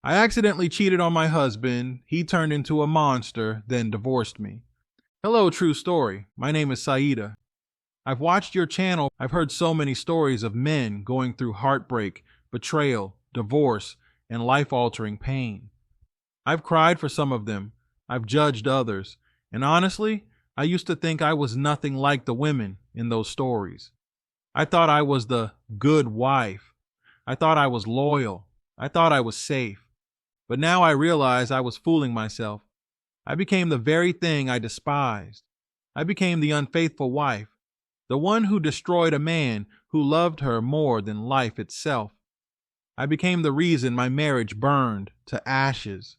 I accidentally cheated on my husband. He turned into a monster, then divorced me. Hello, true story. My name is Saida. I've watched your channel. I've heard so many stories of men going through heartbreak, betrayal, divorce, and life-altering pain. I've cried for some of them. I've judged others. And honestly, I used to think I was nothing like the women in those stories. I thought I was the good wife. I thought I was loyal. I thought I was safe. But now I realize I was fooling myself. I became the very thing I despised. I became the unfaithful wife, the one who destroyed a man who loved her more than life itself. I became the reason my marriage burned to ashes.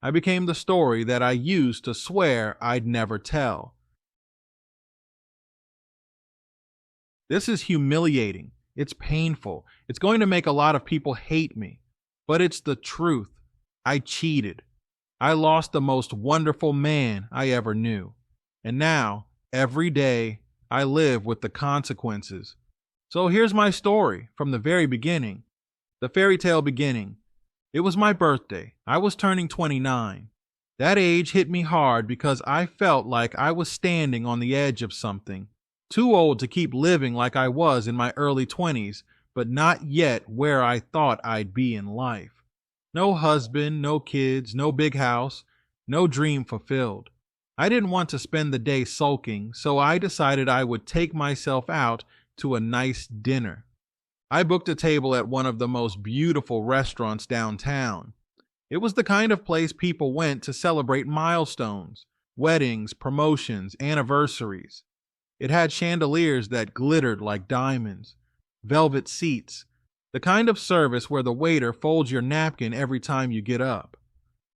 I became the story that I used to swear I'd never tell. This is humiliating. It's painful. It's going to make a lot of people hate me. But it's the truth. I cheated. I lost the most wonderful man I ever knew. And now, every day, I live with the consequences. So here's my story from the very beginning. The fairy tale beginning. It was my birthday. I was turning 29. That age hit me hard because I felt like I was standing on the edge of something. Too old to keep living like I was in my early 20s, but not yet where I thought I'd be in life. No husband, no kids, no big house, no dream fulfilled. I didn't want to spend the day sulking, so I decided I would take myself out to a nice dinner. I booked a table at one of the most beautiful restaurants downtown. It was the kind of place people went to celebrate milestones, weddings, promotions, anniversaries. It had chandeliers that glittered like diamonds, velvet seats, the kind of service where the waiter folds your napkin every time you get up.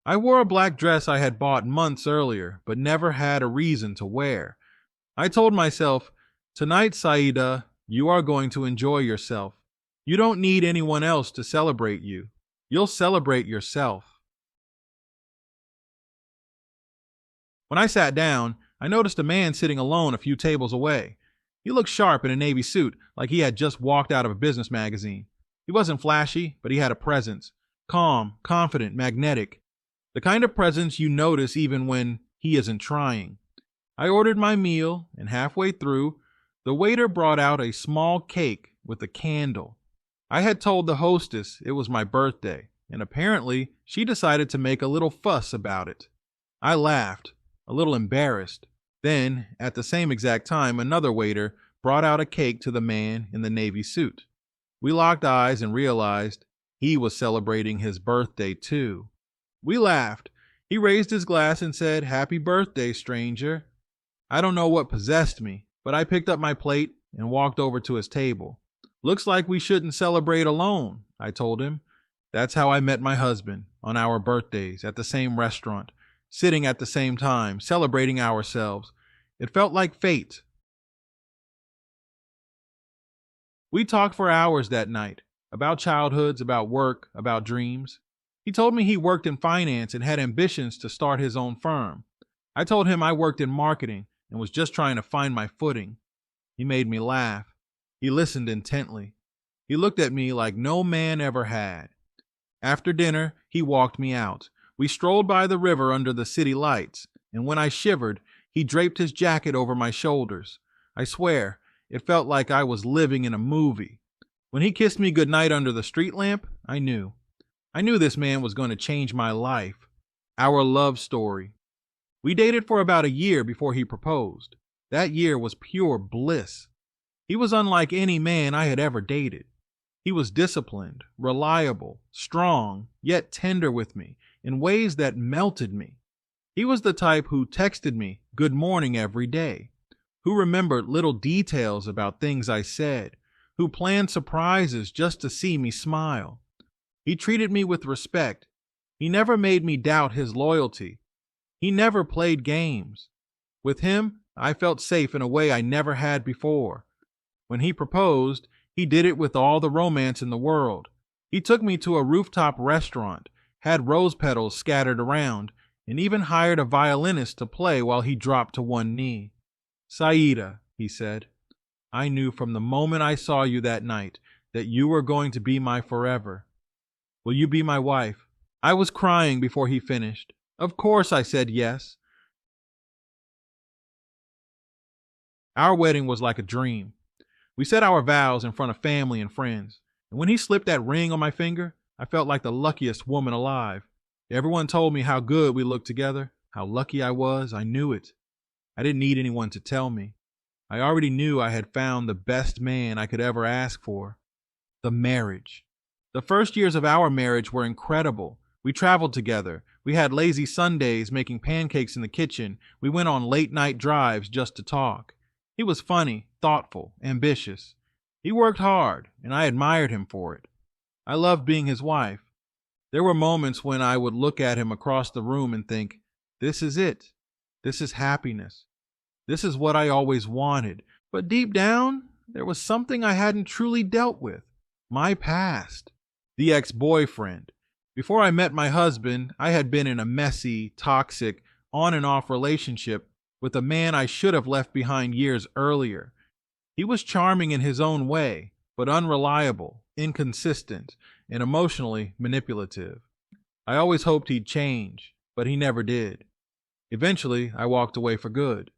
I wore a black dress I had bought months earlier, but never had a reason to wear. I told myself, tonight, Saida, you are going to enjoy yourself. You don't need anyone else to celebrate you. You'll celebrate yourself. When I sat down, I noticed a man sitting alone a few tables away. He looked sharp in a navy suit, like he had just walked out of a business magazine. He wasn't flashy, but he had a presence. Calm, confident, magnetic. The kind of presence you notice even when he isn't trying. I ordered my meal, and halfway through, the waiter brought out a small cake with a candle. I had told the hostess it was my birthday, and apparently she decided to make a little fuss about it. I laughed, a little embarrassed. Then, at the same exact time, another waiter brought out a cake to the man in the navy suit. We locked eyes and realized he was celebrating his birthday too. We laughed. He raised his glass and said, "Happy birthday, stranger." I don't know what possessed me, but I picked up my plate and walked over to his table. "Looks like we shouldn't celebrate alone," I told him. That's how I met my husband, on our birthdays, at the same restaurant, sitting at the same time, celebrating ourselves. It felt like fate. We talked for hours that night, about childhoods, about work, about dreams. He told me he worked in finance and had ambitions to start his own firm. I told him I worked in marketing and was just trying to find my footing. He made me laugh. He listened intently. He looked at me like no man ever had. After dinner, he walked me out. We strolled by the river under the city lights, and when I shivered, he draped his jacket over my shoulders. I swear, it felt like I was living in a movie. When he kissed me goodnight under the street lamp, I knew. I knew this man was going to change my life. Our love story. We dated for about a year before he proposed. That year was pure bliss. He was unlike any man I had ever dated. He was disciplined, reliable, strong, yet tender with me in ways that melted me. He was the type who texted me good morning every day, who remembered little details about things I said, who planned surprises just to see me smile. He treated me with respect. He never made me doubt his loyalty. He never played games. With him, I felt safe in a way I never had before. When he proposed, he did it with all the romance in the world. He took me to a rooftop restaurant, had rose petals scattered around, and even hired a violinist to play while he dropped to one knee. "Saida," he said, "I knew from the moment I saw you that night that you were going to be my forever. Will you be my wife?" I was crying before he finished. Of course I said yes. Our wedding was like a dream. We said our vows in front of family and friends, and when he slipped that ring on my finger, I felt like the luckiest woman alive. Everyone told me how good we looked together, how lucky I was. I knew it. I didn't need anyone to tell me. I already knew I had found the best man I could ever ask for. The marriage. The first years of our marriage were incredible. We traveled together. We had lazy Sundays making pancakes in the kitchen. We went on late night drives just to talk. He was funny, thoughtful, ambitious. He worked hard, and I admired him for it. I loved being his wife. There were moments when I would look at him across the room and think, this is it. This is happiness. This is what I always wanted. But deep down, there was something I hadn't truly dealt with. My past. The ex-boyfriend. Before I met my husband, I had been in a messy, toxic, on and off relationship with a man I should have left behind years earlier. He was charming in his own way, but unreliable, inconsistent, and emotionally manipulative. I always hoped he'd change, but he never did. Eventually, I walked away for good.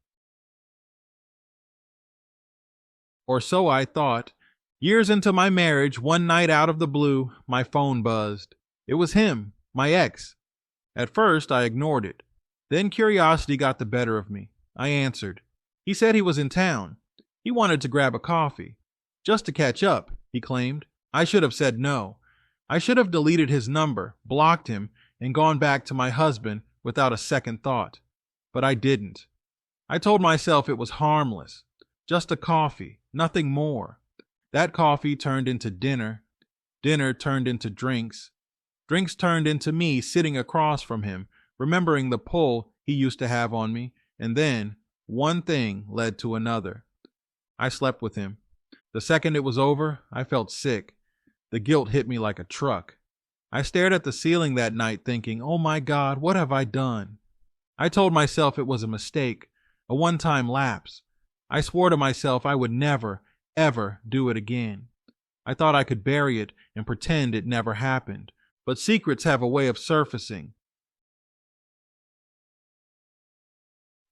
Or so I thought. Years into my marriage, one night out of the blue, my phone buzzed. It was him, my ex. At first, I ignored it. Then curiosity got the better of me. I answered. He said he was in town. He wanted to grab a coffee. Just to catch up, he claimed. I should have said no. I should have deleted his number, blocked him, and gone back to my husband without a second thought. But I didn't. I told myself it was harmless. Just a coffee, nothing more. That coffee turned into dinner. Dinner turned into drinks. Drinks turned into me sitting across from him, remembering the pull he used to have on me, and then one thing led to another. I slept with him. The second it was over, I felt sick. The guilt hit me like a truck. I stared at the ceiling that night thinking, oh my God, what have I done? I told myself it was a mistake, a one-time lapse. I swore to myself I would never, ever do it again. I thought I could bury it and pretend it never happened, but secrets have a way of surfacing.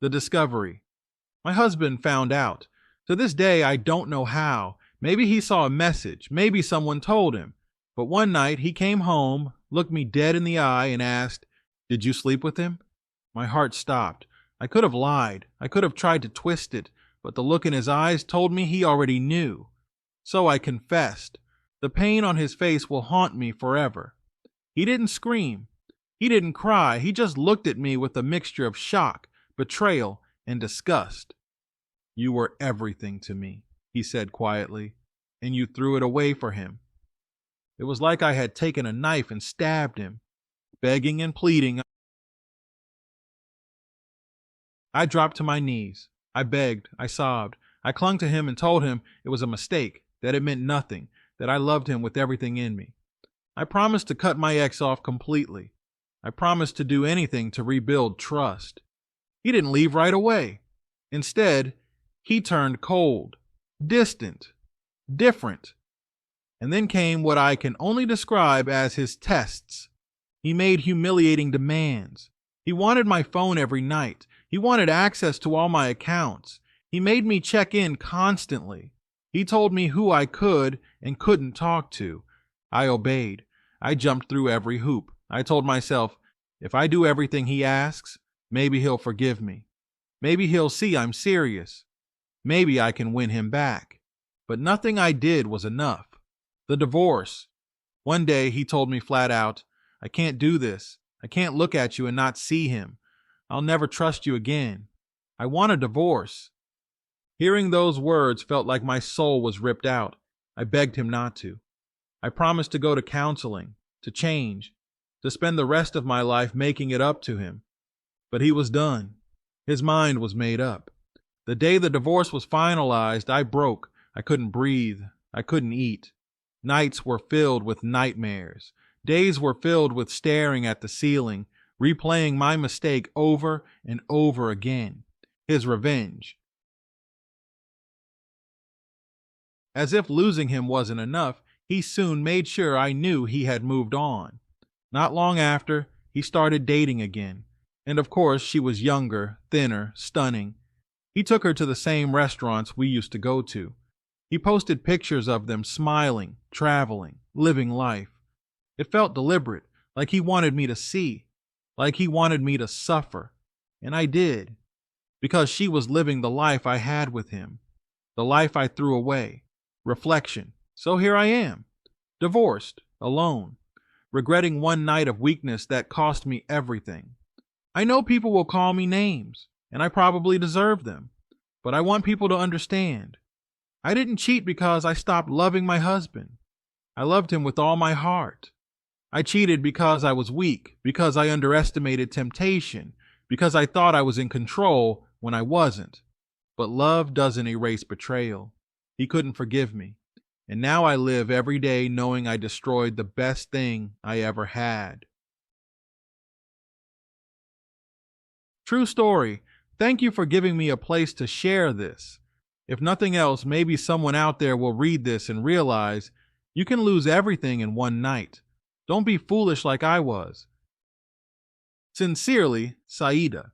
The discovery. My husband found out. To this day, I don't know how. Maybe he saw a message. Maybe someone told him. But one night he came home, looked me dead in the eye, and asked, "Did you sleep with him?" My heart stopped. I could have lied. I could have tried to twist it, but the look in his eyes told me he already knew. So I confessed. The pain on his face will haunt me forever. He didn't scream. He didn't cry. He just looked at me with a mixture of shock, betrayal, and disgust. "You were everything to me," he said quietly, "and you threw it away for him." It was like I had taken a knife and stabbed him. Begging and pleading, I dropped to my knees. I begged, I sobbed. I clung to him and told him it was a mistake, that it meant nothing, that I loved him with everything in me. I promised to cut my ex off completely. I promised to do anything to rebuild trust. He didn't leave right away. Instead, he turned cold, distant, different. And then came what I can only describe as his tests. He made humiliating demands. He wanted my phone every night. He wanted access to all my accounts. He made me check in constantly. He told me who I could and couldn't talk to. I obeyed. I jumped through every hoop. I told myself, if I do everything he asks, maybe he'll forgive me. Maybe he'll see I'm serious. Maybe I can win him back. But nothing I did was enough. The divorce. One day he told me flat out, "I can't do this. I can't look at you and not see him. I'll never trust you again. I want a divorce." Hearing those words felt like my soul was ripped out. I begged him not to. I promised to go to counseling, to change, to spend the rest of my life making it up to him. But he was done. His mind was made up. The day the divorce was finalized, I broke. I couldn't breathe. I couldn't eat. Nights were filled with nightmares. Days were filled with staring at the ceiling, replaying my mistake over and over again. His revenge. As if losing him wasn't enough, he soon made sure I knew he had moved on. Not long after, he started dating again. And of course, she was younger, thinner, stunning. He took her to the same restaurants we used to go to. He posted pictures of them smiling, traveling, living life. It felt deliberate, like he wanted me to see, like he wanted me to suffer. And I did, because she was living the life I had with him, the life I threw away. Reflection. So here I am, divorced, alone, regretting one night of weakness that cost me everything. I know people will call me names, and I probably deserve them, but I want people to understand. I didn't cheat because I stopped loving my husband. I loved him with all my heart. I cheated because I was weak, because I underestimated temptation, because I thought I was in control when I wasn't. But love doesn't erase betrayal. He couldn't forgive me. And now I live every day knowing I destroyed the best thing I ever had. True story. Thank you for giving me a place to share this. If nothing else, maybe someone out there will read this and realize you can lose everything in one night. Don't be foolish like I was. Sincerely, Saida.